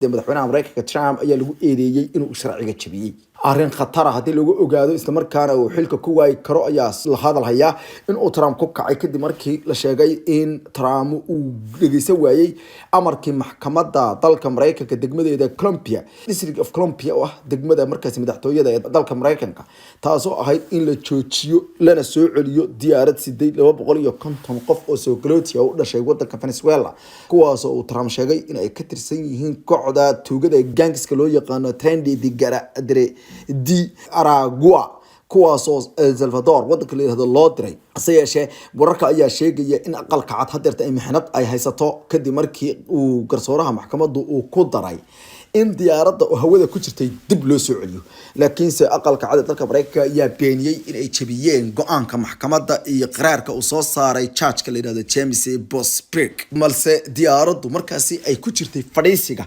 madaxweynaha Mareykanka Trump ayaa lagu eedeeyay inuu sharciga jabiyay arrin khatar ah hadii lagu ogaado isla markaana uu xilka ku waay karo ayaa la hadal haya in uu Trump ku kacay kadib markii la sheegay in Trump uu dhageysan waayay amarkii maxkamadda dalka Mareykanka degmadeeda Columbia District of Columbia oo ah degmada markaas madaxtooyada ee dalka Mareykanka taasoo ahayd in la joojiyo lana soo celiyo diyaarad 250 qof oo soo galootiya u dhashay wadanka Venezuela kuwaas oo Trump sheegay in ay ka tirsan yihiin kooxda tuugada gangska loo yaqaan Trendy di Aragua kuwaasoo El Salvador wadanka la yiraahdo loo diray sayashe wararka ayaa sheegaya in aqalka cad hadeerta ay mixnad ay haysato kadib markii uu garsooraha maxkamaddu uu ku daray in diyaaradda oo hawada ku jirtay dib loo soo celiyo laakiin se aqalka cad dalka Mareykanka ayaa beeniyay in ay jabiyeen go'aanka maxkamadda iyo qaraarka uu soo saaray judge-ka la yiraahdo James Bosbrick malse diyaaraddu markaasi ay ku jirtay fadhiisiga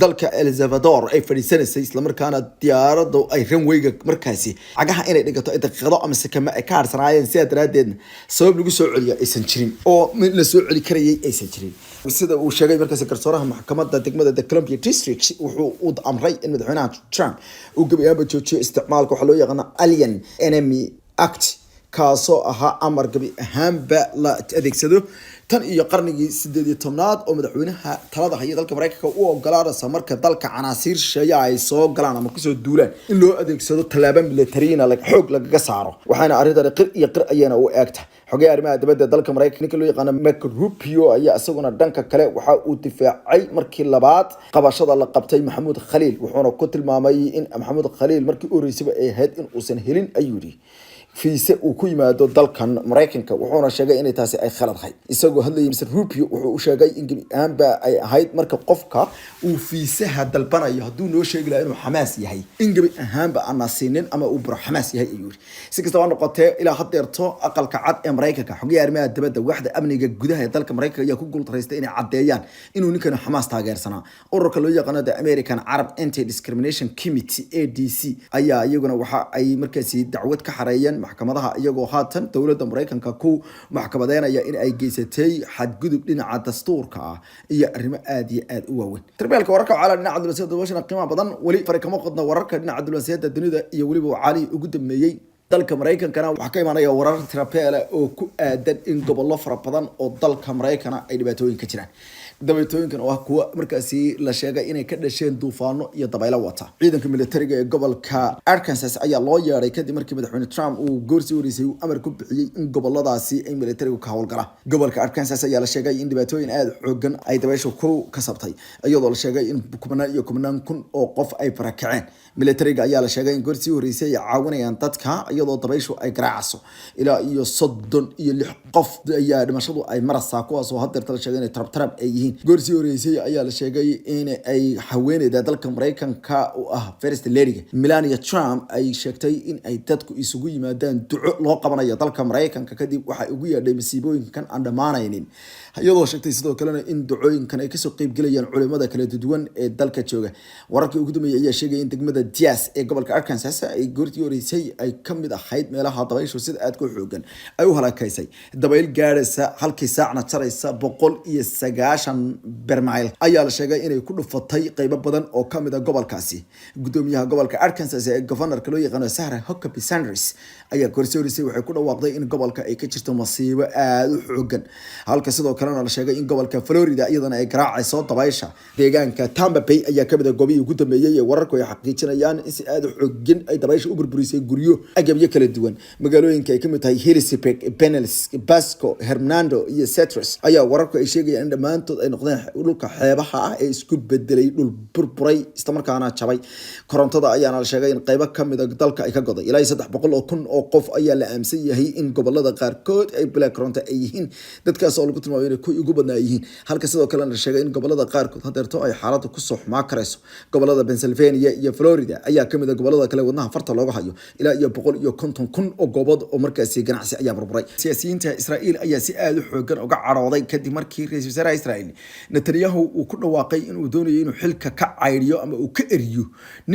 dalka El Salvador ay fadhiisanaysay isla markaana diyaaraddu ay runway-ga markaasi cagaha inay dhigato daqiiqado ama sakama ay ka harsanaayeen si daraadeed sabab lagu soo celiyo aysan jirin oo mid la soo celi karayay aysan jirin sida uu sheegay markaasi garsooraha maxkamadda degmada Columbia District wuxuu amray in madaxweynaha Trump uu gabiyaaba joojiyo isticmaalka waxa loo yaqaan Alien Enemy Act kaasoo ahaa amar gabi ahaanba la adeegsado tan iyo qarnigii 18aad oo madaxweynaha talada haya dalka Mareykanka uu ogolaanaysa marka dalka canaasiir shaya ay soo galaan ama kusoo duulaan in loo adeegsado talaabo militariina xoog lagaga saaro waxaana arrintan qir ayana u eegta xogay arrimaha dibadda dalka Mareykanka ninka loo yaqaan Marco Rubio ayaa isaguna dhanka kale waxa uu difaacay markii labaad qabashada la qabtay Maxamuud Khaliil wuxuuna ku tilmaamay in Maxamuud Khaliil markii uu reysay ay ahayd in uusan helin ayuu fiise uu ku yimaado dalkan Mareykanka wuxuuna sheegay in taasi ay khalad tahay isagoo hadlayay Mr. Rubio wuxuu sheegay in gabiyaanba ay ahayd marka qofka uu fiisaha dalbanayo haduu noo sheegi lahaa inuu Xamaas yahay in gabi ahaanba aan siinin ama uu baro Xamaas yahay ayuu si kastaba noqotee ilaa hadeerto aqalka cad ee Mareykanka xogay arrimaha dibadda waxda amniga gudaha ee dalka Mareykanka ayaa ku guuldareystay inay cadeeyaan inuu ninkan Xamaas taageersanaa ururka loo yaqaan American Arab Anti-Discrimination Committee ADC ayaa iyaguna waxa ay markaasi dacwad ka xareeyeen maxkamadaha iyagoo haatan dawladda Mareykanka ku maxkamadeynaya in ay geysatay xadgudub dhinaca dastuurka ah iyo arrimo aad iyo aad u waaweyn tarbeelka wararka caalaa dhinaca diblomaasiyadda washana qiimo badan wali farqamo qodna wararka dhinaca diblomaasiyadda dunida iyo waliba cali ugu dambeeyay dalka Mareykankana waxa ka imaanaya warar tirapeela oo ku aadan in gobollo fara badan oo dalka Mareykanka ay dhibaatooyin ka jiraan dabaytooyinkan oo ah kuwa markaasi la sheegay inay ka dhasheen duufaano iyo dabaylo wata ciidanka militariga ee gobolka Arkansas ayaa loo yeeray kadib markii madaxweyne Trump uu goorsi wareysay uu amar ku bixiyay in goboladaasi ay militarigu ka howlgalaan gobolka Arkansas ayaa la sheegay in dhibaatooyin aad xoogan ay dabayshu ku kasabtay iyadoo la sheegay in kumanaan kun oo qof ay barakaceen militariga ayaa la sheegay in goorsi wareysay ay caawinayaan dadka iyadoo dabayshu ay garaacayso ilaa iyo 36 qof ayaa dhimashadu ay maraysaa kuwaas oo hadeerta la sheegay in Trump ay yihiin goorsi horeysay ayaa la sheegay in ay haweeneyda dalka Mareykanka oo ah First Lady Melania Trump ay sheegtay in ay dadku isugu yimaadaan duco loo qabanayo dalka Mareykanka kadib waxa ugu yeedhay masiibooyinkan aan dhamaanaynin iyadoo sheegtay sidoo kale in ducooyinkan ay ka soo qayb galayaan culimada kala duwan ee dalka jooga wararkii ugu dambeeyay ayaa sheegay in degmada Diaz ee gobolka Arkansas ay goorti horeysay ay kamid ahayd meelaha dabayshu sida aad ku xoogan ay u halakaysay dabayl gaaraysa halkii saacna jaraysa 190 bermail ayaa la sheegay inay ku dhufatay qaybo badan oo kamid ah gobolkaasi gudoomiyaha gobolka Arkansas ee governor-ka loo yaqaan Sarah Huckabee Sanders ayaa korsooriyay waxay ku dhawaaqday in gobolka ay ka jirto masiibo aad u xoogan halka sidoo kalena la sheegay in gobolka Florida iyadana ay garaacayso dabaysha deegaanka Tampa Bay ayaa kamid ah goobihii ugu dambeeyay ee wararku ay xaqiijinayaan in si aad u xoogan ay dabaysha u burburisay guryo agabyo kala duwan magaalooyinka ay kamid tahay Harrisburg, Pinellas, Basco, Hernando iyo Citrus ayaa wararku ay sheegayaan in dhamaantood ay noqdeen dhulka xeebaha ah ee isku bedelay dhul burburay isla markaana jabay korontada ayaana la sheegay in qaybo kamid ah dalka ay ka goday ilaa 300,000 oo qof ayaa la aaminsan yahay in gobolada qaarkood ay bilaa koronto ay yihiin dadkaas oo lagu tilmaamay inay ku ugu badnaa yihiin halka sidoo kale la sheegay in gobolada qaarkood hadeerto ay xaaladdu ku soo xumaa karayso gobolada Pennsylvania iyo Florida ayaa kamid ah gobolada kale wadnaha farta looga hayo ilaa iyo 150,000 oo goobood oo markaasi ganacsi ayaa burburay siyaasiyiinta Israa'iil ayaa si aad u xoogan uga carooday kadib markii ra'iisul wasaaraha Israa'iil Netanyahu uu ku dhawaaqay inuu doonayo inuu xilka ka cayriyo ama uu ka eriyo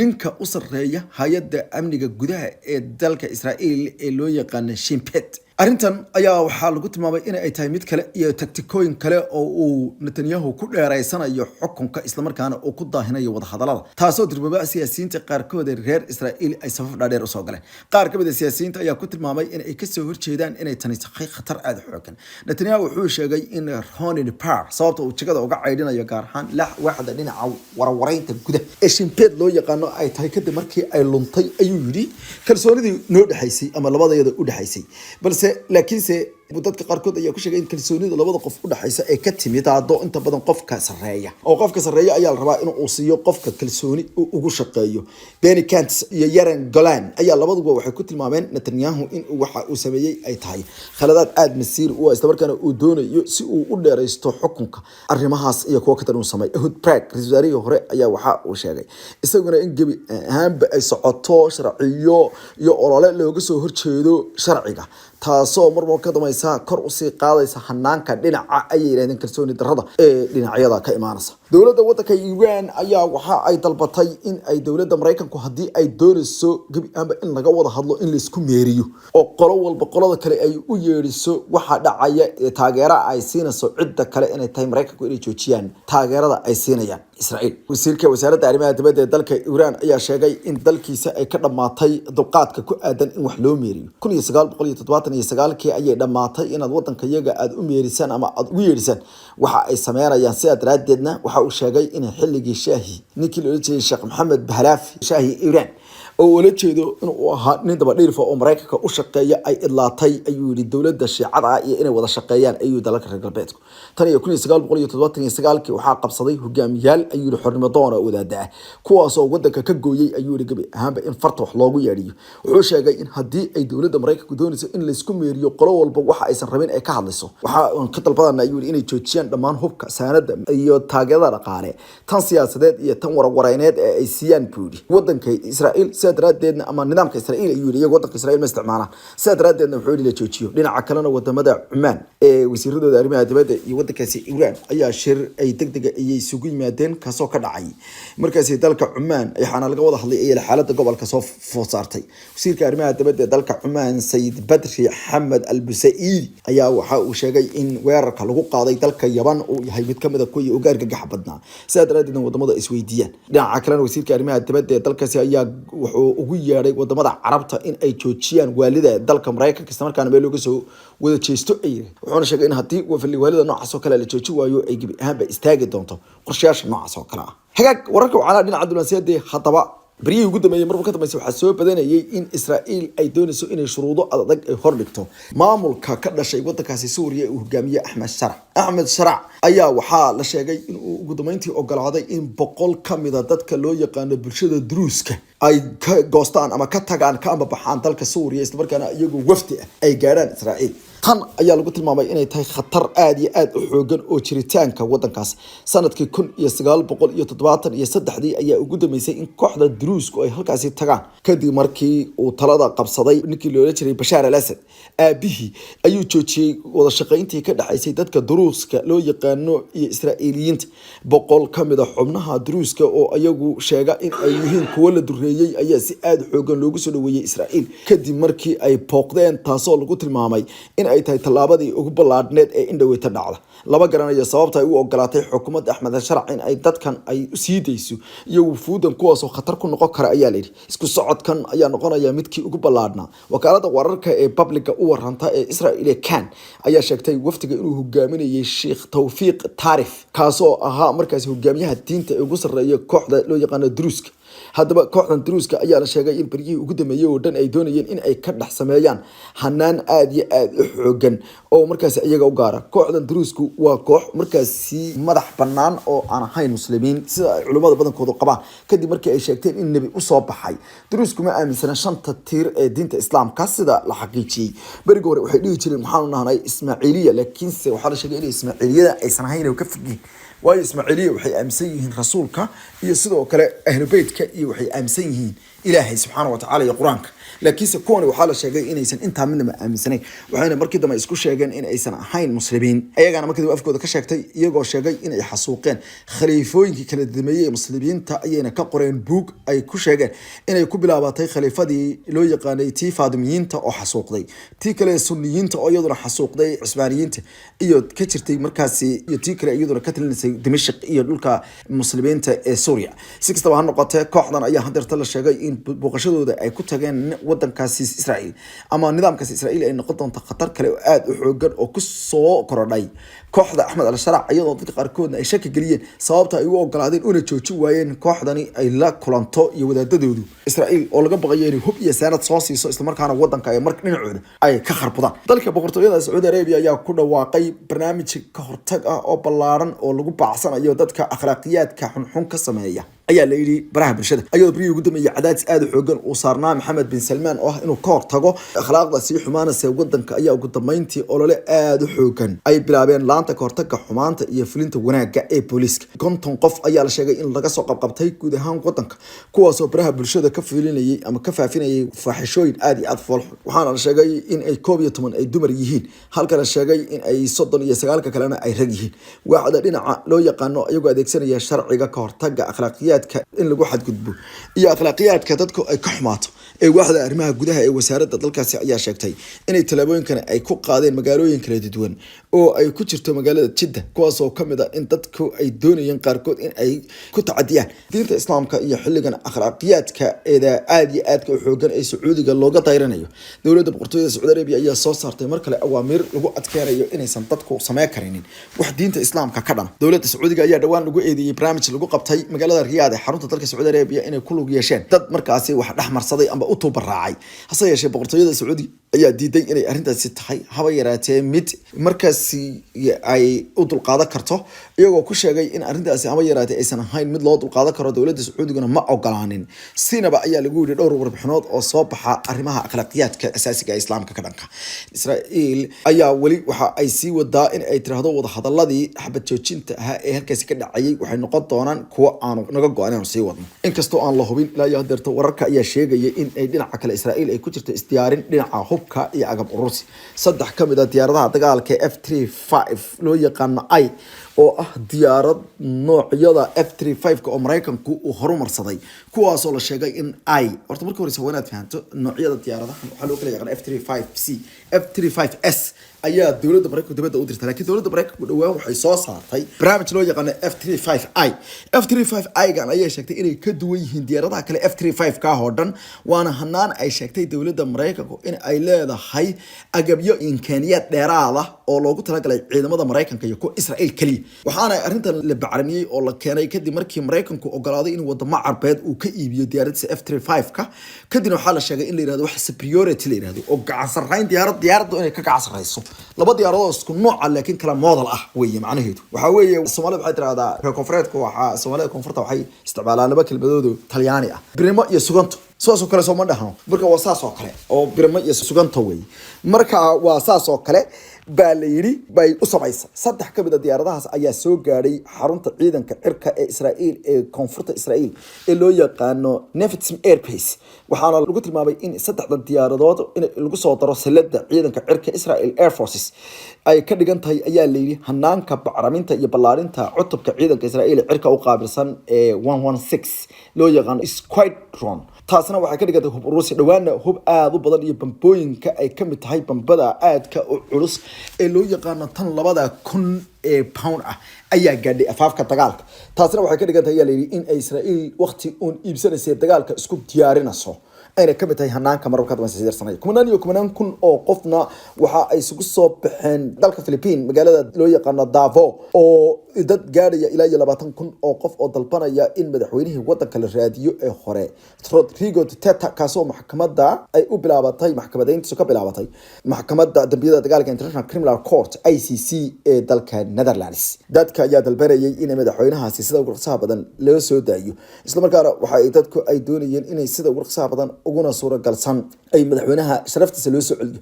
ninka u sareeya hay'adda amniga gudaha ee dalka Israa'iil ee loo yaqaan Shin Bet arrintan ayaa waxaa lagu tilmaamay in ay tahay mid kale iyo taktikooyin kale oo uu Netanyahu ku dheereysanayo xukunka isla markaana uu ku daahinayo wada hadalada taasoo dirbaba siyaasiyiinta qaarkood ee reer Israa'iil ay safaf dhaadheer u soo galeen qaar ka mid ah siyaasiyiinta ayaa ku tilmaamay in ay ka soo horjeedaan inay tani tahay khatar aad u xooggan Netanyahu wuxuu sheegay in Ronnie Parr sababta uu jagada uga caydinayo gaar ahaan waaxda dhinaca warwareynta gudaha ee Shinbet loo yaqaano ay tahay kadib markii ay luntay ayuu yiri kalsoonidii noo dhaxaysay ama labadayada u dhaxaysay balse laakiinse dadka qaarkood ayaa ku sheegay in kalsoonida labada qof u dhaxaysa ay ka timid aado inta badan qofka sareeya oo qofka sareeya ayaa la rabaa inuu siiyo qofka kalsooni ugu shaqeeyo Benny Gantz iyo Yaron Golan ayaa labaduba waxay ku tilmaameen Netanyahu in waxa uu sameeyay ay tahay khaladaad aad masiir u isla markaana uu doonayo si uu u dheereysto xukunka arrimahaas iyo kuwa ka tan uu sameeyay Ehud Barak rasuulariga hore ayaa waxa uu sheegay isaguna in gabi ahaanba ay socoto sharciyo iyo olole looga soo horjeedo sharciga taasoo marba ka dameysa kor u sii qaadaysa hanaanka dhinaca ay yiraahdeen kalsooni darrada ee dhinacyada ka imaanaysa dawladda waddanka Iran ayaa waxa ay dalbatay in ay dawladda Mareykanku hadii ay doonayso gabi ahaanba in laga wada hadlo in la isku meeriyo oo qolo walba qolada kale ay u yeeriso waxa dhacaya taageero ay siinayso cidda kale inay tahay Mareykanku inay joojiyaan taageerada ay siinayaan Israa'iil wasiirka wasaaradda arrimaha dibadda ee dalka Iran ayaa sheegay in dalkiisa ay ka dhamaatay dulqaadka ku aadan in wax loo meeriyo 1979 ayay dhamaatay inaad waddanka iyaga aad u meerisan ama aad ugu yeerisan waxa ay sameeyaan si adraadeedna waxa uu sheegay in xilligii Shaahi ninkii loo jeeday Sheekh Mohammed Bahlafi Shaahi Iran oo wala jeedo inuu ahaa nin daba dhiirfa oo Mareykanka u shaqeeya ay idlaatay ayuu yiri dawladda Shiicada iyo inay wada shaqeeyaan ayuu dalka reer galbeedku tan iyo 1979 waxa qabsaday hogaamiyaal ayuu yiri xornimo doon oo wadaada kuwaas oo waddanka ka gooyay ayuu yiri gabi ahaanba in farta wax loogu yeeriyo wuxuu sheegay in hadii ay dawladda Mareykanku doonayso in la isku meeriyo qolo walba waxa aysan rabin ay ka hadlayso waxa uu ka dalbadana ayuu yiri inay joojiyaan dhammaan hubka saanada iyo taageerada dhaqaale tan siyaasadeed iyo tan warwareyneed ee ay siiyaan buudi waddanka Israa'iil sadraadeedna ama nidaamka Israa'iil ayuu yiri waddanka Israa'iil ma isticmaalaan sadraadeedna wuxuu la joojiyo dhinaca kalena wadamada Cumaan ee wasiiradooda arrimaha dibadda iyo waddankaasi Iran ayaa shir ay degdeg ay isugu yimaadeen kaasoo ka dhacay markaasi dalka Cumaan ayaana laga wada hadlay ee xaaladda gobolka soo food saartay wasiirka arrimaha dibadda ee dalka Cumaan Said Badri Ahmed Al-Busaidi ayaa waxa uu sheegay in weerarka lagu qaaday dalka Yaban uu yahay mid kamid ah kuwa ugu argagax badnaa sadraadeedna wadamada isweydiiyaan dhinaca kalena wasiirka arrimaha dibadda ee dalkaasi ayaa ugu yeeray wadamada Carabta in ay joojiyaan waalida dalka Mareykanka isla markaana meel looga soo wada jeesto ay wuxuuna sheegay in hadii waalida noocaas oo kale la jooji waayo ay gabi ahaanba istaagi doonto qorshayaasha noocaas oo kale ah hagaag wararka waxaa dhinaca diblomaasiyadda hadaba بريء وجود ما يمر بكتب مسوي حسوي بدنا إن إسرائيل أيدون سو إن شروطه أضج هرلكتو معمول ككذا شيء وده كاسي سوريا وجميع أحمد شرع أيا وحال لشيء إن وجود ما أنتي أقول هذا إن بقول كم إذا تذكر لو يقان بالشدة دروسك أي قاستان أما كتجان كأم بحان تلك سوريا استمر كان يجو وفد أي جيران إسرائيل tan ayaa lagu tilmaamay inay tahay khatar aad iyo aad u xoogan oo jiritaanka wadankaas sanadkii 1973 ayaa ugu dambeysay in kooxda Druusku ay halkaasi tagaan kadib markii uu talada qabsaday ninkii loo jiray Bashar al-Assad aabihi ayuu joojiyay wada shaqayntii ka dhaxaysay dadka Druuska loo yaqaano iyo Israa'iiliyiinta boqol kamid ah xubnaha Druuska oo ayagu sheega in ay yihiin kuwa la dureeyay ayaa si aad xoogan loogu soo dhaweeyay Israa'iil kadib markii ay pooqdeen taasoo lagu tilmaamay in ay tahay talaabadii ugu ballaadhneed ee indhaweyta dhacda laba garanayo sababta ay u ogolaatay xukuumadda Ahmed Sharc in ay dadkan ay u sii deyso iyo wufuudan kuwaas oo khatar ku noqon kara ayaa leeyahay isku socodkan ayaa noqonaya midkii ugu ballaadhnaa wakaalada wararka ee publica u waranta ee Israa'iil kan ayaa sheegtay waftiga inuu hogaaminayay Sheikh Tawfiq Tarif kaasoo ahaa markaas hogaamiyaha diinta ee ugu sarreeya kooxda loo yaqaan Druuska haddaba kooxdan Druuska ayaa la sheegay in barigii ugu dambeeyay oo dhan ay doonayeen in ay ka dhax sameeyaan hanaan aad iyo aad u xoogan oo markaas iyaga u gaara kooxdan Druusku waa koox markaas madax banaan oo aan ahayn muslimiin sida culimada badankoodu qabaan kadib markii ay sheegteen in nabi u soo baxay Druusku ma aaminsana shanta tiir ee diinta islaamka sida la xaqiijiyay bariga hore waxay dhihi jireen waxaan u nahnay Ismaaciiliya laakiin waxa la sheegay in Ismaaciiliyada aysan ahayn oo ka fidin waayo Ismaaciiliya waxay aaminsan yihiin rasuulka iyo sidoo kale ahlu beedka iyo waxay aaminsan yihiin Ilaahay subhanahu wa ta'ala iyo Quraanka laakiinse kuwani waxaa la sheegay inaysan intaa midnaba aaminsanayn waxayna markii dambe isku sheegeen in aysan ahayn muslimiin ayagana markii afkooda ka sheegtay iyagoo sheegay in ay xasuuqeen khaliifooyinkii kala dambeeyay muslimiinta ayayna ka qoreen buug ay ku sheegeen inay ku bilaabatay khaliifadii loo yaqaanay tii faadimiyiinta oo xasuuqday tii kale sunniyiinta oo iyaduna xasuuqday cusmaaniyiinta iyo ka jirtay markaasi iyo tii kale iyaduna ka talinaysay dimashq iyo dhulka muslimiinta ee Suuriya si kastaba ha noqotee kooxdan ayaa hadeerta la sheegay in booqashadooda ay ku tageen wadankaasi Israa'iil ama nidaamkaasi Israa'iil ay noqon doonto khatar kale oo aad u xoogan oo ku soo korodhay kooxda Ahmed al-Sharac iyadoo dadka qaarkoodna ay shaki galiyeen sababta ay u ogolaadeen una joojin waayeen kooxdani ay la kulanto iyo wadaadadoodu Israa'iil oo laga baqayo inay hub iyo saanad soo siiso isla markaana wadanka ay marka dhinacooda ay ka kharbadaan dalka boqortooyada Saudi Arabia ayaa ku dhawaaqay barnaamij ka hortag ah oo ballaaran oo lagu baacsanayo dadka akhlaaqiyaadka xunxun ka sameeya ayaa la yiri baraha bulshada ayuu bariyo ugu dambeeyay cadaadis aad u xoogan oo saarnaa Maxamed bin Salman oo ah inuu ka hortago akhlaaqda si xumaanaysa wadanka ayaa ugu dambeyntii olole aad u xoogan ay bilaabeen laanta ka hortagga xumaanta iyo fulinta wanaaga ee booliska konton qof ayaa la sheegay in laga soo qabqabtay guud ahaan wadanka kuwaas oo baraha bulshada ka fulinayay ama ka faafinayay faaxishooyin aad iyo aad fool waxaana la sheegay in ay 11 ay dumar yihiin halka la sheegay in ay 39 kalena ay rag yihiin waxda dhinaca loo yaqaano ayagoo adeegsanaya sharciga ka hortagga akhlaaqiyaadka in lagu xadgudbo iyo akhlaaqiyaadka dadku ay ka xumaato ee waaxda arrimaha gudaha ee wasaaradda dalkaasi ayaa sheegtay inay talaabooyinkan ay ku qaadeen magaalooyin kala duwan oo ay ku jirto magaalada Jeddah kuwaas oo kamid ah in dadku ay doonayeen qaarkood in ay ku tacadiyaan diinta islaamka iyo xilligan akhlaaqiyaadka ee aad iyo aad u xoogan ee Sacuudiga looga dayranayo dowladda boqortooyada Saudi Arabia ayaa soo saartay mar kale awaamir lagu adkeeyo inaysan dadku sameyn karinin wax diinta islaamka ka dhan dowladda Sacuudiga ayaa dhawaan lagu eedeeyay barnaamij lagu qabtay magaalada Riyadh ee xarunta dalka Saudi Arabia inay ku lug yeesheen dad markaasi wax dhaxmarsaday amba u tuubaraacay hase yeeshee boqortooyada Saudi ayaa diiday inay arrintaasi tahay haba yaraatee mid markaasi ay u dulqaadan karto iyagoo ku sheegay in arrintaasi haba yaraatee aysan ahayn mid loo dulqaadan karo dowladda Sacuudiguna ma ogolaanin sinaba ayaa lagu yiri dhowr warbixinood oo soo baxa arrimaha akhlaaqiyaadka asaasiga ee islaamka ka dhanka Israa'iil ayaa wali waxa ay sii wadaa in ay tiraahdo wada hadaladii xabad joojinta ah ee halkaasi ka dhacayay waxay noqon doonaan kuwa aan naga go'aan sii wadno inkastoo aan la hubin ilaa iyo hadeerta wararka ayaa sheegaya in ay dhinaca kale Israa'iil ay ku jirto isdiyaarin dhinaca hubka iyo agab urusi saddex kamid ah diyaaradaha dagaalka F-35 loo yaqaan ay oo ah diyaarad noocyada F-35 oo Mareykanku uu horumarsaday kuwaas oo la sheegay in ay horta markii hore wanaad fahanto noocyada diyaaradaha waxa loo kala yaqaan F-35C F-35S ayaa dowladda Mareykanka dibadda u dirtay laakiin dowladda Mareykanka dhawaan waxay soo saartay barnaamij loo yaqaan F-35I F-35I gan ayaa sheegtay inay ka duwan yihiin diyaaradaha kale F-35 ka oo dhan waana hanaan ay sheegtay dowladda Mareykanka in ay leedahay agabyo imkaaniyad dheeraad ah oo loogu talagalay ciidamada Mareykanka iyo kuwa Israa'iil kaliya waxaana arrintan la bacramiyay oo la keenay kadib markii Mareykanku ogolaaday in wadamo carbeed uu ka iibiyo diyaaradda F-35 ka kadib waxa la sheegay in la yiraahdo wax superiority la yiraahdo oo gacan sarreyn diyaaraddu inay ka gacan sarreyso laba diyaaradood isku nooc ah laakiin kala model ah weeye macnaheedu waxa weeye Soomaaliya waxay tiraahdaa reer koonfureedka waxa Soomaaliya koonfurta waxay isticmaalaan laba kelmadood Talyaani ah birimo iyo suganto soo kale soo ma dhahno marka waa saas oo kale oo birimo iyo suganto weeye marka waa saas oo kale baa la yiri bay u samaysa saddex kamid ah diyaaradahaas ayaa soo gaaray xarunta ciidanka cirka ee Israa'iil ee koonfurta Israa'iil ee loo yaqaano Nefertim Air Base waxaana lagu tilmaamay in saddexda diyaaradood in lagu soo daro salada ciidanka cirka Israa'iil Air Forces ay ka dhigan tahay ayaa la yiri hanaanka bacriminta iyo ballaarinta cutubka ciidanka Israa'iil cirka u qaabilsan ee 116 loo yaqaan Squadron taasna waxay ka dhigantay hub Ruusi dhawaana hub aad u badan iyo bambooyinka ay ka mid tahay bambada aadka u culus ee loo yaqaan tan 2,000 pound ah ayaa gaadhay afaafka dagaalka taasna waxay ka dhigantay ayaa la yiri in Israa'iil waqti uun iibsanaysa dagaalka isku diyaarinayso ayna ka mid tahay hanaanka mararka dambe sideersanay kumanaan kun oo qofna waxa ay isugu soo baxeen dalka Philippines magaalada loo yaqaan Davao oo dad gaadhaya ilaa 20 kun oo qof oo dalbanaya in madaxweynihii wadanka la raadiyo ee hore Rodrigo Duterte kaasoo maxkamadda ay u bilaabatay maxkamadeyntiisu ka bilaabatay maxkamadda dambiyada dagaalka International Criminal Court ICC ee dalka Netherlands dadka ayaa dalbanayay in madaxweynahaasi sida ugu rasaha badan loo soo daayo isla markaana waxa ay dadku ay doonayeen inay sida ugu rasaha badan uguna suuragalsan ay madaxweynaha sharaftiisa loo soo celiyo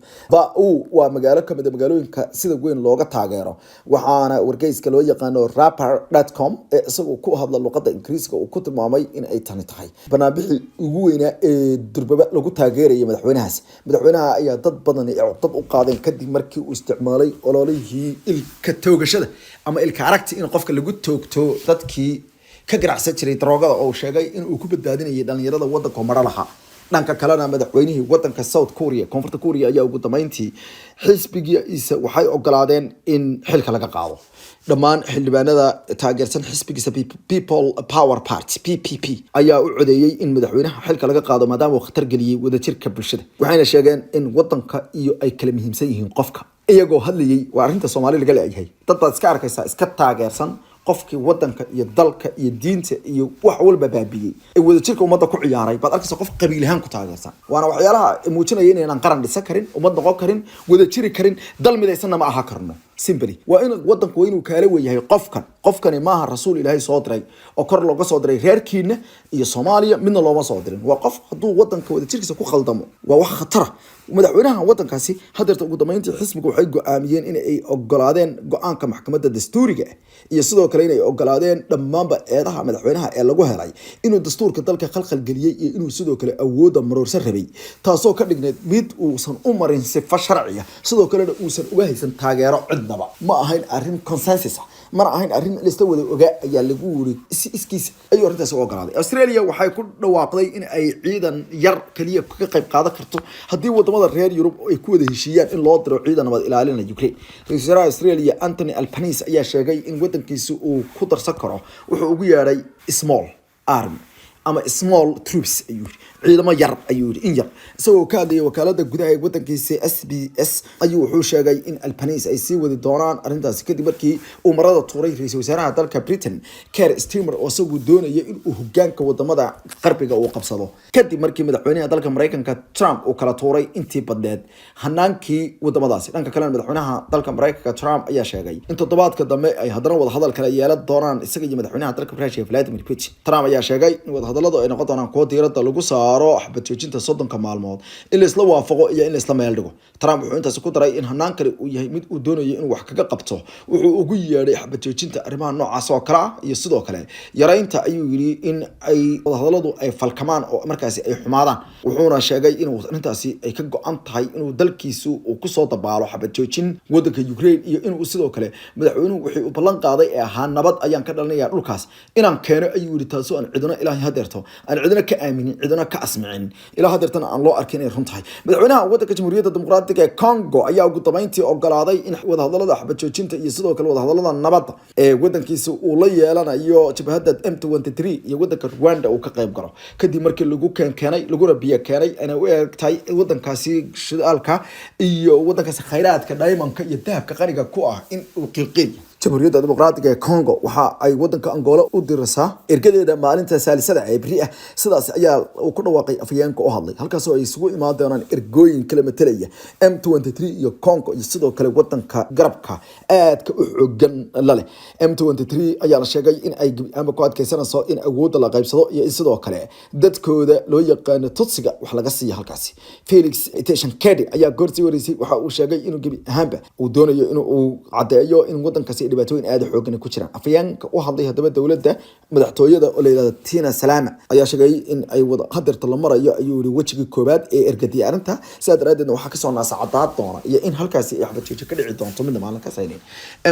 waa magaalo kamid magaalooyinka sida weyn looga taageero waxaana wargeyska loo yaqaano rapper.com ee isagoo ku hadla luqadda ingiriisiga uu ku tilmaamay in ay tani tahay banaanbixii ugu weynaa ee durbaba lagu taageerayay madaxweynaha ayaa dad badan ay codad u qaadeen kadib markii uu isticmaalay ololihii ilka toogashada ama ilka aragti in qofka lagu toogto dadkii ka ganacsan jiray daroogada oo sheegay in uu ku badbaadinayay dhalinyarada wadanka mara lahaa dhanka kalena madaxweynihii wadanka South Korea koonfurta Korea ayaa ugu dambeyntii xisbigiisa waxay ogolaadeen in xilka laga qaado dhammaan xildhibaanada taageersan xisbigiisa People Power Party PPP ayaa u codeeyay in madaxweynaha xilka laga qaado maadaama uu khatar geliyay wadajirka bulshada waxayna sheegeen in wadanka iyo ay kala muhiimsan yihiin qofka iyagoo hadlayay waa arrinta Soomaaliya laga leeyahay dad baad iska arkaysaa iska taageersan qofkii wadanka iyo dalka iyo diinta iyo wax walba baabiyay ee wadajirka ummadda ku ciyaaray baad arkaysaa qof qabiil ahaan ku taageersan waana waxyaalaha muujinaya inaan qaran dhisan karin ummad noqon karin wadajiri karin dal midaysanna ma aha karno simply waa in wadanku inuu kaala weeyahay qofkani maaha rasuul ilaahay soo diray oo kor looga soo diray reerkiina iyo Soomaaliya midna looma soo dirin waa qof haduu wadanka wadajirkiisa ku khaldamo waa wax khatar madaxweynaha wadankaasi hadeerta ugu dambeyntii xisbigu waxay go'aamiyeen in ay ogolaadeen go'aanka maxkamadda dastuuriga iyo sidoo kale inay ogolaadeen dhammaanba eedaha madaxweynaha ee lagu helay inuu dastuurka dalka khalkhal geliyay iyo inuu sidoo kale awooda maroorsan rabay taasoo ka dhigneed mid uusan u marin sifo sharciya sidoo kale uusan uga haysan taageero cidnaba ma ahayn arrin consensus mana ahayn arrin lista wada ogaa ayaa lagu wuri iskiis ayuu arrintaas u ogolaaday Australia waxay ku dhawaaqday in ay ciidan yar kaliya ka qayb qaadan karto haddii wadamada reer Yurub ay ku wada heshiiyaan in loo diro ciidan nabad ilaalinaya Ukraine ra'iisul wasaaraha Australia Anthony Albanese ayaa sheegay in wadankiisu uu ku darsan karo wuxuu ugu yeeray small army ama small troops ayuu ciidamo yar ayuu in yar isagoo ka hadlayay wakaalada gudaha ee wadankiisa SBS ayuu wuxuu sheegay in Albanese ay sii wadi doonaan arrintaas kadib markii uu marada tuuray ra'iisul wasaaraha dalka Britain Keir Starmer oo isagu doonayay in uu hoggaanka wadamada qarbiga uu qabsado kadib markii madaxweynaha dalka Mareykanka Trump uu kala tuuray intii badneed hanaankii wadamadaasi dhanka kale madaxweynaha dalka Mareykanka Trump ayaa sheegay in toddobaadka dambe ay haddana wada hadal kala yeelan doonaan isaga iyo madaxweynaha dalka Russia Vladimir Putin Trump ayaa sheegay in wada hadalladu ay noqon doonaan kuwo diiradda lagu saaro xabad joojinta 30 maalmood in la isla waafaqo iyo in la isla meel dhigo Trump wuxuu intaas ku daray in hanaankani uu yahay mid uu doonayo in wax kaga qabto wuxuu ugu yeeray xabad joojinta arrimaha noocaas oo kala iyo sidoo kale yareynta ayuu yiri in ay wada hadalladu ay falkamaan oo markaasi ay xumaadaan wuxuuna sheegay in arrintaasi ay ka go'an tahay inuu dalkiisu uu ku soo dabaalo xabad joojin wadanka Ukraine iyo inuu sidoo kale madaxweynuhu wixii uu ballan qaaday ee ahaa nabad ayaan ka dhalanayaa dhulkaas inaan keeno ayuu yiri taasoo aan cidina ilaahay hadeerto aan cidina ka aaminin cidina ka asmicin ilaa hadeertana aan loo arkin inay run tahay madaxweynaha wadanka Jamhuuriyadda Dimuqraadiga ee Congo ayaa ugu dambeyntii ogolaaday in wada hadallada xabad joojinta iyo sidoo kale wada hadallada nabadda ee wadankiisa uu la yeelanayo jabhadda M23 iyo wadanka Rwanda uu ka qayb galo kadib markii lagu keenay laguna biyo keenay ana u eegtay wadankaasi shidaalka iyo wadankaasi khayraadka diamondka iyo dahabka qaniga ku ah in uu qiiqin Jamhuuriyadda Dimuqraadiga ee Congo waxa ay wadanka Angola u diraysaa ergadeeda maalinta saalisada ee bari ah sidaas ayaa uu ku dhawaaqay afayeenka oo hadlay halkaas oo ay isugu imaan doonaan ergooyin kala metelaya M23 iyo Congo iyo sidoo kale wadanka garabka aadka u xooggan la leh M23 ayaa la sheegay in ay ama ku adkeysanayso in awoodda la qaybsado iyo sidoo kale dadkooda loo yaqaan Tutsiga wax laga siiyo halkaasi Felix Tshisekedi ayaa goortii wareysay waxa uu sheegay inuu gabi ahaanba uu doonayo inuu cadeeyo in wadankaasi dhibaatooyin aad xooggan ku jiraan afayeenka u hadlay hadaba dawladda madaxtooyada oo leeyahay Tina Salama ayaa sheegay in ay wada qadarta la marayo ayuu yiri wajiga koobaad ee ergadii arinta sidaadaradeedna waxa ka soo naasacadaad doona iyo in halkaasi ay xabad joojin ka dhici doonto mid maalinka saynay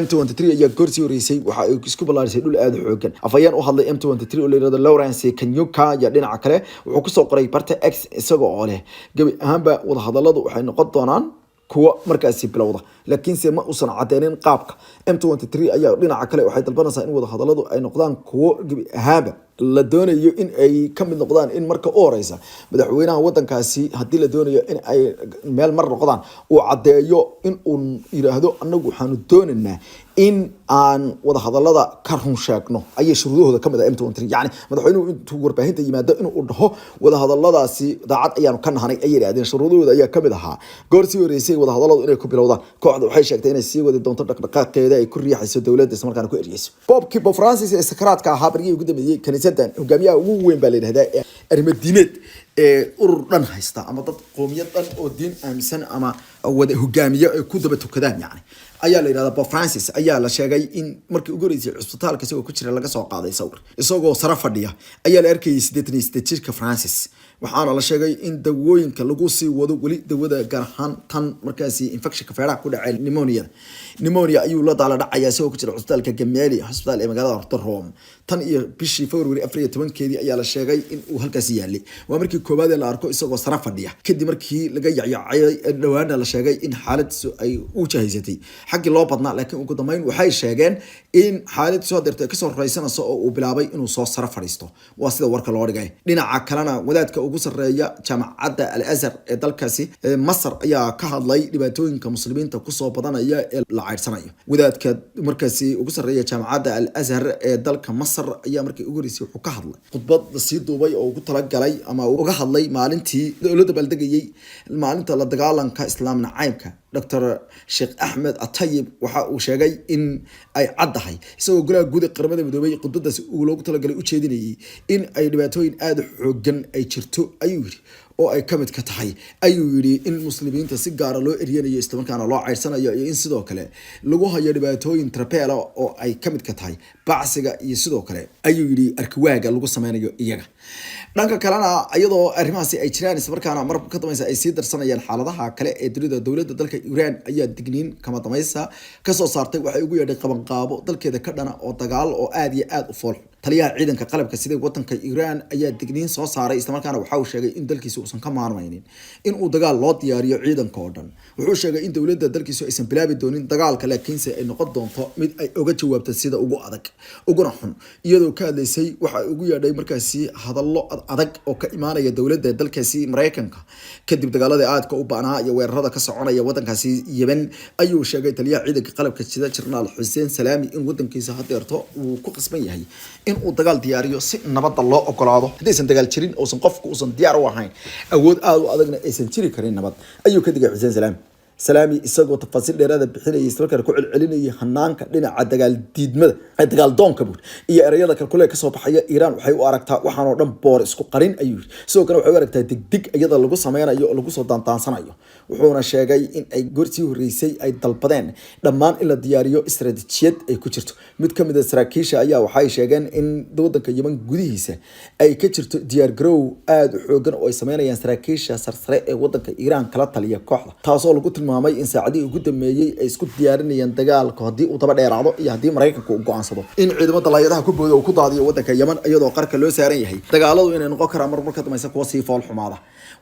M23 ayaa goortii horeysay waxa ay isku balaarisay dhul aad xooggan afayeen u hadlay M23 oo leeyahay Lawrence Kanyuka ya dhinaca kale wuxuu ku soo qoray barta X isagoo oo leh gabi ahaanba wada hadalladu waxay noqon doonaan kuwa markaasi bilowda laakiin se ma uusan cadeenin qaabka M23 ayaa dhinaca kale waxay dalbanaysaa in wada hadalladu ay noqdaan kuwo gabi ahaanba la doonayo in ay ka mid noqdaan in marka u horeysa madaxweynaha wadankaasi hadii la doonayo in ay meel mar noqdaan uu cadeeyo in uu yiraahdo anagu waxaanu doonaynaa in aan wada hadallada ka run sheegno ayay shuruudahooda kamid ah M23 yani madaxweynuhu intuu warbaahinta yimaado inuu dhaho wada hadalladaasi daacad ayaanu ka nahanay ay yiraahdeen shuruudahooda ayaa kamid ahaa goortii horeysay wada hadalladu inay ku bilowdaan kooxdu waxay sheegtay inay sii wadi doonto dhaqdhaqaaqeeda ay ku riixayso dawladda isla markaana ku eriyayso Pope Francis ee sakaraadka ahaa barigii ugu dambeeyay kaniisadan hogaamiyaha ugu weyn baa la yiraahdaa arrimo diimeed urur dhan haysta ama dad qoomiyad dhan oo diin aaminsan ama wada hogaamiye ay ku daba tukadaan yani ayaa la yiraahdaa Pope Francis ayaa la sheegay in markii ugu horeysay cusbitaalka isagoo ku jira laga soo qaaday sawir isagoo sara fadhiya ayaa la arkayay 88 jirka Francis waxaana la sheegay in dawooyinka lagu sii wado wali dawada gaar ahaan tan markaasi infectionka feeraha ku dhacay pneumonia ayuu la daala dhacaya isagoo ku jira cusbitaalka Gemelli hospital ee magaalada Rome tan iyo bishii February 14 ayaa la sheegay in uu halkaas yaalay waa markii koobaad la arko isagoo sara fadhiya kadib markii laga yacyacay dhawaana la sheegay in xaaladdu ay u jahaysatay xaqi loo badnaa laakiin ugu dambeyn waxay sheegeen in xaalad soo dirtay ka soo raysanayso oo uu bilaabay inuu soo sara fadhiisto waa sida warka loo dhigay dhinaca kalena wadaadka ugu sareeya jaamacadda Al-Azhar ee dalkaasi Masar ayaa ka hadlay dhibaatooyinka muslimiinta ku soo badanaya ee la ceyrsanayo wadaadka markaasi ugu sareeya jaamacadda Al-Azhar ee dalka Masar ayaa markii ugu horeysay wuxuu ka hadlay khudbad la sii duubay oo ugu talagalay ama uga hadlay maalintii dowladda baldegayay maalinta la dagaalanka islaam nacaybka Dr. Sheikh Ahmed Atayib waxa uu sheegay in ay caddahay isagoo golaha guud ee qaramada midoobay khudbadaas uu loogu talagalay u jeedinayay in ay dhibaatooyin aad u xooggan ay jirto ayuu yiri oo ay kamid ka tahay ayuu yiri in muslimiinta si gaar ah loo eriyanayo isla markaana loo ceyrsanayo iyo in sidoo kale lagu hayo dhibaatooyin trapeela oo ay kamid ka tahay bacsiga iyo sidoo kale ayuu yiri arkiwaaga lagu sameynayo iyaga dhanka kalena iyadoo arrimahaasi ay jiraan isla markaana marba ka dambaysa ay sii darsanayaan xaaladaha kale ee dowladda dalka Iran ayaa digniin kama dambaysa ka soo saartay waxay ugu yeedhay qabanqaabo dalkeeda ka dhana oo dagaal oo aad iyo aad u fool taliyaha ciidanka qalabka sida wadanka Iran ayaa digniin soo saaray isla markaana waxa uu sheegay in dalkiisu uusan ka maarmaynin in uu dagaal loo diyaariyo ciidanka oo dhan wuxuu sheegay in dowladda dalkiisu aysan bilaabi doonin dagaalka laakiinse ay noqon doonto mid ay uga jawaabto sida ugu adag uguna xun iyadoo ka hadlaysay waxa ugu yeedhay markaasi hadallo adag oo ka imaanaya dowladda dalkaasi Mareykanka kadib dagaalada aadka u baanaa iyo weerarada ka soconaya wadankaasi Yemen ayuu sheegay taliyaha ciidanka qalabka sida General Hussein Salami in wadankiisa hadeerto uu ku qasban yahay in uu dagaal diyaariyo si nabadda loo ogolaado hadaysan dagaal jirin oo qofku uusan diyaar u ahayn awood aad u adagna aysan jiri karin nabad ayuu ka digay Hussein Salami isagoo tafaasiil dheeraad ah bixinayay isla markaana ku celcelinayay hanaanka dhinaca dagaal diidmada ay dagaal doonka buur iyo erayada kale ka soo baxaya Iran waxay u aragtaa waxaan oo dhan boor isku qarin ayuu sidoo kale waxay u aragtaa degdeg iyada lagu sameeyo oo lagu soo daantaansanayo wuxuuna sheegay in ay goortii horeysay ay dalbadeen dhammaan in la diyaariyo istaraatiijiyad ay ku jirto mid kamid ah saraakiisha ayaa waxay sheegeen in wadanka Yemen gudihiisa ay ka jirto diyaar garow aad u xoogan oo ay sameynayaan saraakiisha sarsare ee wadanka Iran kala taliya kooxda taasoo lagu tilmaamay in saacadii ugu dambeeyay ay isku diyaarinayaan dagaalka hadii uu daba dheeraado iyo hadii Mareykanku uu go'aansado in ciidamada dalaayadaha ku boodo oo ku daadiyo wadanka Yemen iyadoo qarka loo saaran yahay dagaaladu inay noqon karaan marba ka dambaysa kuwa sii fool xumaada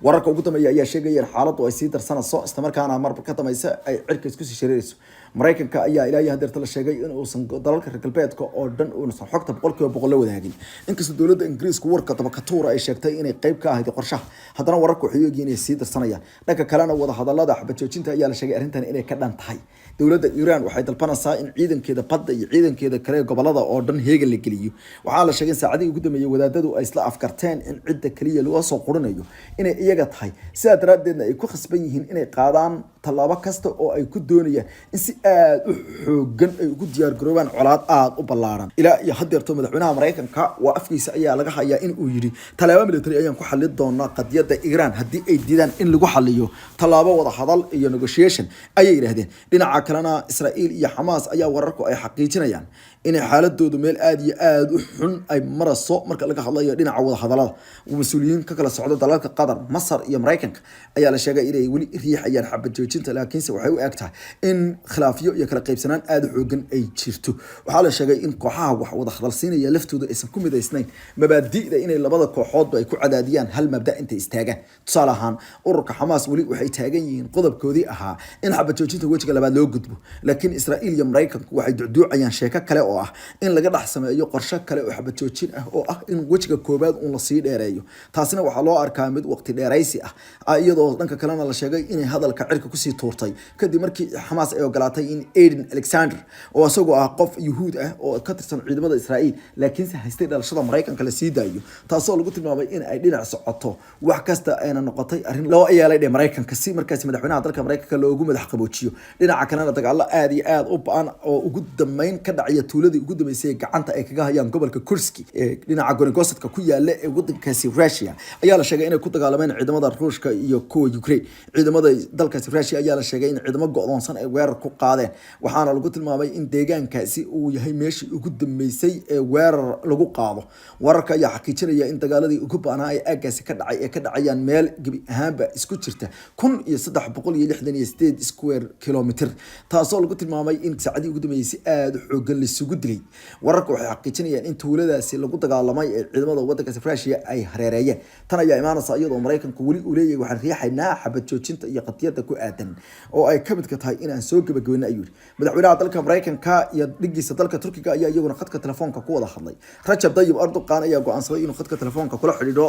wararka ugu dambeeya ayaa sheegaya xaaladdu ay sii darsanayso isla markaana marba ka dambaysa ay cirka isku sii shareerayso Mareykanka ayaa ilaahay hadeerta la sheegay in uusan dalalka reer galbeedka oo dhan uusan xogta 100% la wadaagin inkastoo dowladda Ingiriiska warka tabakatuura ay sheegtay inay qayb ka ahayd qorshaha haddana wararku waxay yeegeen inay sii darsanayaan dhanka kalena wada hadallada xabad joojinta ayaa la sheegay arrintan inay ka dhan tahay dowladda Iran waxay dalbanaysaa in ciidankeeda badda iyo ciidankeeda kale gobolada oo dhan heegan la geliyo waxaa la sheegay saacadii ugu dambeeyay wadaadadu ay isla afkarteen in cidda kaliya lagu soo qorinayo inay iyaga tahay sidaa daraadeedna ay ku khasban yihiin inay qaadaan tallaabo kasta oo ay ku doonayaan in si aad u xoogan ay ugu diyaar garoobaan colaad aad u ballaaran ilaa iyo hadeerto madaxweynaha Mareykanka waa afkiisa ayaa laga hayaa in uu yiri talaabo military ayaan ku xalin doonaa qadiyada Iran hadii ay diidaan in lagu xaliyo talaabo wada hadal iyo negotiation ayay yiraahdeen dhinaca kalena Israa'iil iyo Hamas ayaa wararku ay xaqiijinayaan in xaaladoodu meel aad iyo aad u xun ay maraso marka laga hadlayo dhinaca wada hadalada mas'uuliyiin ka kala socda dalalka Qatar Masar iyo Mareykanka ayaa la sheegay inay wali riixayaan xabad joojinta laakiinse waxay u egtahay in khilaafyo iyo kala qaybsanaan aad u xoogan ay jirto waxaa la sheegay in kooxaha wax wada hadalsiinaya laftooda aysan ku midaysnayn mabaadi'da inay labada kooxood ay ku cadaadiyaan hal mabda inta istaagaan tusaale ahaan ururka Hamas wali waxay taagan yihiin qodobkoodii ahaa in xabad joojinta wajiga labaad loo gudbo laakiin Israa'iil iyo Mareykanku waxay duuduucayaan sheeko kale oo ah in laga dhax sameeyo qorshe kale oo xabad joojin ah oo ah in wajiga koobaad uu la sii dheereeyo taasina waxa loo arkaa mid waqti dheeraysi ah iyadoo dhanka kalena la sheegay in hadalka cirka ku sii tuurtay kadib markii Hamas ay ogolaatay in Aiden Alexander oo asagoo ah qof Yahuud ah oo ka tirsan ciidamada Israa'iil laakiin se haystay dhalashada Mareykanka la sii daayo taasoo lagu tilmaamay in ay dhinac socoto wax kasta ayna noqotay arrin loo yeelay Mareykanka si markaas madaxweynaha dalka Mareykanka loogu madax qaboojiyo dhinaca kalena dagaal aad iyo aad u baan oo ugu dambeyn ka dhacay tuuladii ugu dambeysay gacanta ay kaga hayaan gobolka Kursk ee dhinaca Golangosadka ku yaala ee wadankaasi Russia ayaa la sheegay inay ku dagaalameen ciidamada Ruushka iyo kuwa Ukraine ciidamada dalkaasi Russia ayaa la sheegay in ciidamo go'doonsan ay weerar ku qaadeen waxaana lagu tilmaamay in deegaankaasi uu yahay meeshii ugu dambeysay ee weerar lagu qaado wararka ayaa xaqiijinaya in dagaaladii ugu baanaa ay aagaasi ka dhacayaan meel gabi ahaanba isku jirta 1368 square kilometer taasoo lagu tilmaamay in saacadii ugu dambeysay aad xoogan la isugu dilay wararka waxay xaqiijinayaan in tuuladaasi lagu dagaalamay ee ciidamada wadanka Russia ay hareereeyeen tan ayaa imaanaysa iyadoo Mareykanku wali uu leeyahay waxaan riixaynaa xabad joojinta iyo qadiyada ku aadan oo ay ka mid ka tahay in aan soo gabagabeeyno ayuu madaxweynaha dalka Mareykanka iyo dhigiisa dalka Turkiga ayaa iyaguna khadka telefoonka ku wada hadlay Rajab Tayyip Erdogan ayaa go'aansaday inuu khadka telefoonka kula xiriiro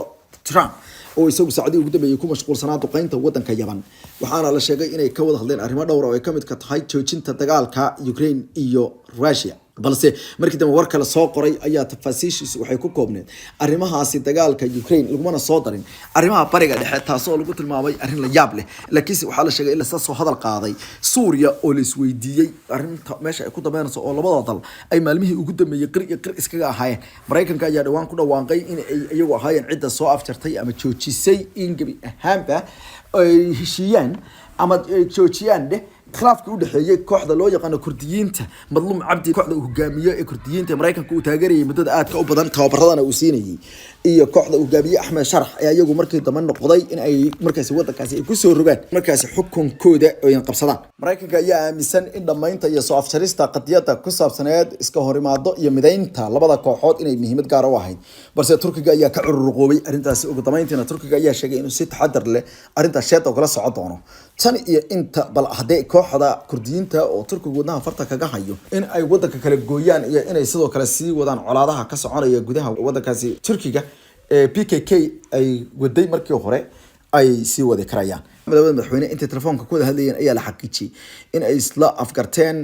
Trump oo isagu saacadii ugu dambeeyay ku mashquulsanaa duqeynta wadanka Yaman waxaana la sheegay inay ka wada hadleen arrimo dhowr oo ay ka mid ka tahay joojinta dagaalka Ukraine iyo Russia balse markii dambe war kale soo qoray ayaa tafaasiishiisu waxay ku koobneed arrimahaasi dagaalka Ukraine laguma soo darin arrimaha bariga dhexe taasoo lagu tilmaamay arrin la yaab leh laakiin waxa la sheegay in la soo hadal qaaday Suuriya oo la isweydiiyay arrinta meesha ay ku dambeynayso oo labada dal ay maalmihii ugu dambeeyay qir iskaga ahaayeen Mareykanka ayaa dhawaan ku dhawaaqay in ay iyagu ahaayeen cidda soo afjartay ama joojisay in gabi ahaanba ay heshiiyaan ama joojiyaan khilaafka u dhaxeeyay kooxda loo yaqaan Kurdiyiinta Madluum Cabdi kooxda hogaamiye ee Kurdiyiinta Mareykanka uu taageerayay muddada aadka u badan tababaradana uu siinayay iyo kooxda hogaamiye Ahmed Sharax ayaa iyagu markii dambe noqday in ay markaasi wadankaasi ay ku soo rogaan markaasi xukunkooda ay qabsadaan Mareykanka ayaa aaminsan in dhamaynta iyo soo afjarista qadiyada ku saabsaneed iska horimaado iyo mideynta labada kooxood inay muhiimad gaar ah u ahayd balse Turkiga ayaa ka cururqoobay arrintaasi ugu dambeyntiina Turkiga ayaa sheegay inuu si taxadar leh arrinta sheed oo kala socon doono tan iyo inta bal haday kooxda Kurdiyiinta oo Turkiga wadnaha farta kaga hayo in ay wadanka kala gooyaan iyo inay sidoo kale sii wadaan colaadaha ka soconaya gudaha wadankaasi Turkiga PKK ay waday markii hore ay sii wadi karayaan madaxweyne inta telefoonka ku wada hadlayeen ayaa la xaqiijiyay in ay isla afgarteen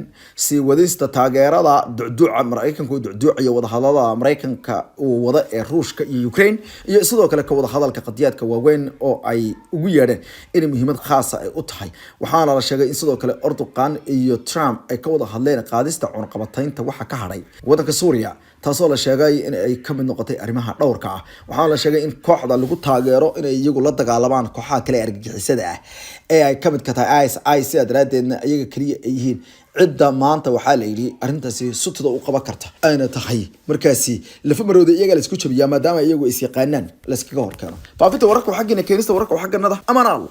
sii wadista taageerada ducduuca Mareykanka oo ducduuciyo wada hadalada Mareykanka uu wada ee Ruushka iyo Ukraine iyo sidoo kale ka wada hadalka qadiyadka waaweyn oo ay ugu yeedheen in muhiimad khaas ah ay u tahay waxaana la sheegay in sidoo kale Erdogan iyo Trump ay ka wada hadleen qaadista cunaqabataynta waxa ka haray wadanka Suuriya taasoo la sheegay in ay ka mid noqotay arrimaha dhowrka ah waxaana la sheegay in kooxda lagu taageero in ay iyagu la dagaalamaan kooxaha kale argagixisada ah ee ay ka mid ka tahay ISIS daradeedna iyaga kaliya ay yihiin cidda maanta waxaa la yiri arrintaasi sutida u qaban karta ayna tahay markaasi lafa marooda iyaga la isku jabiyaa maadaama iyagu is yaqaanaan la iskaga horkeeno faafinta wararka xaqina keenista wararka xaqanada amanal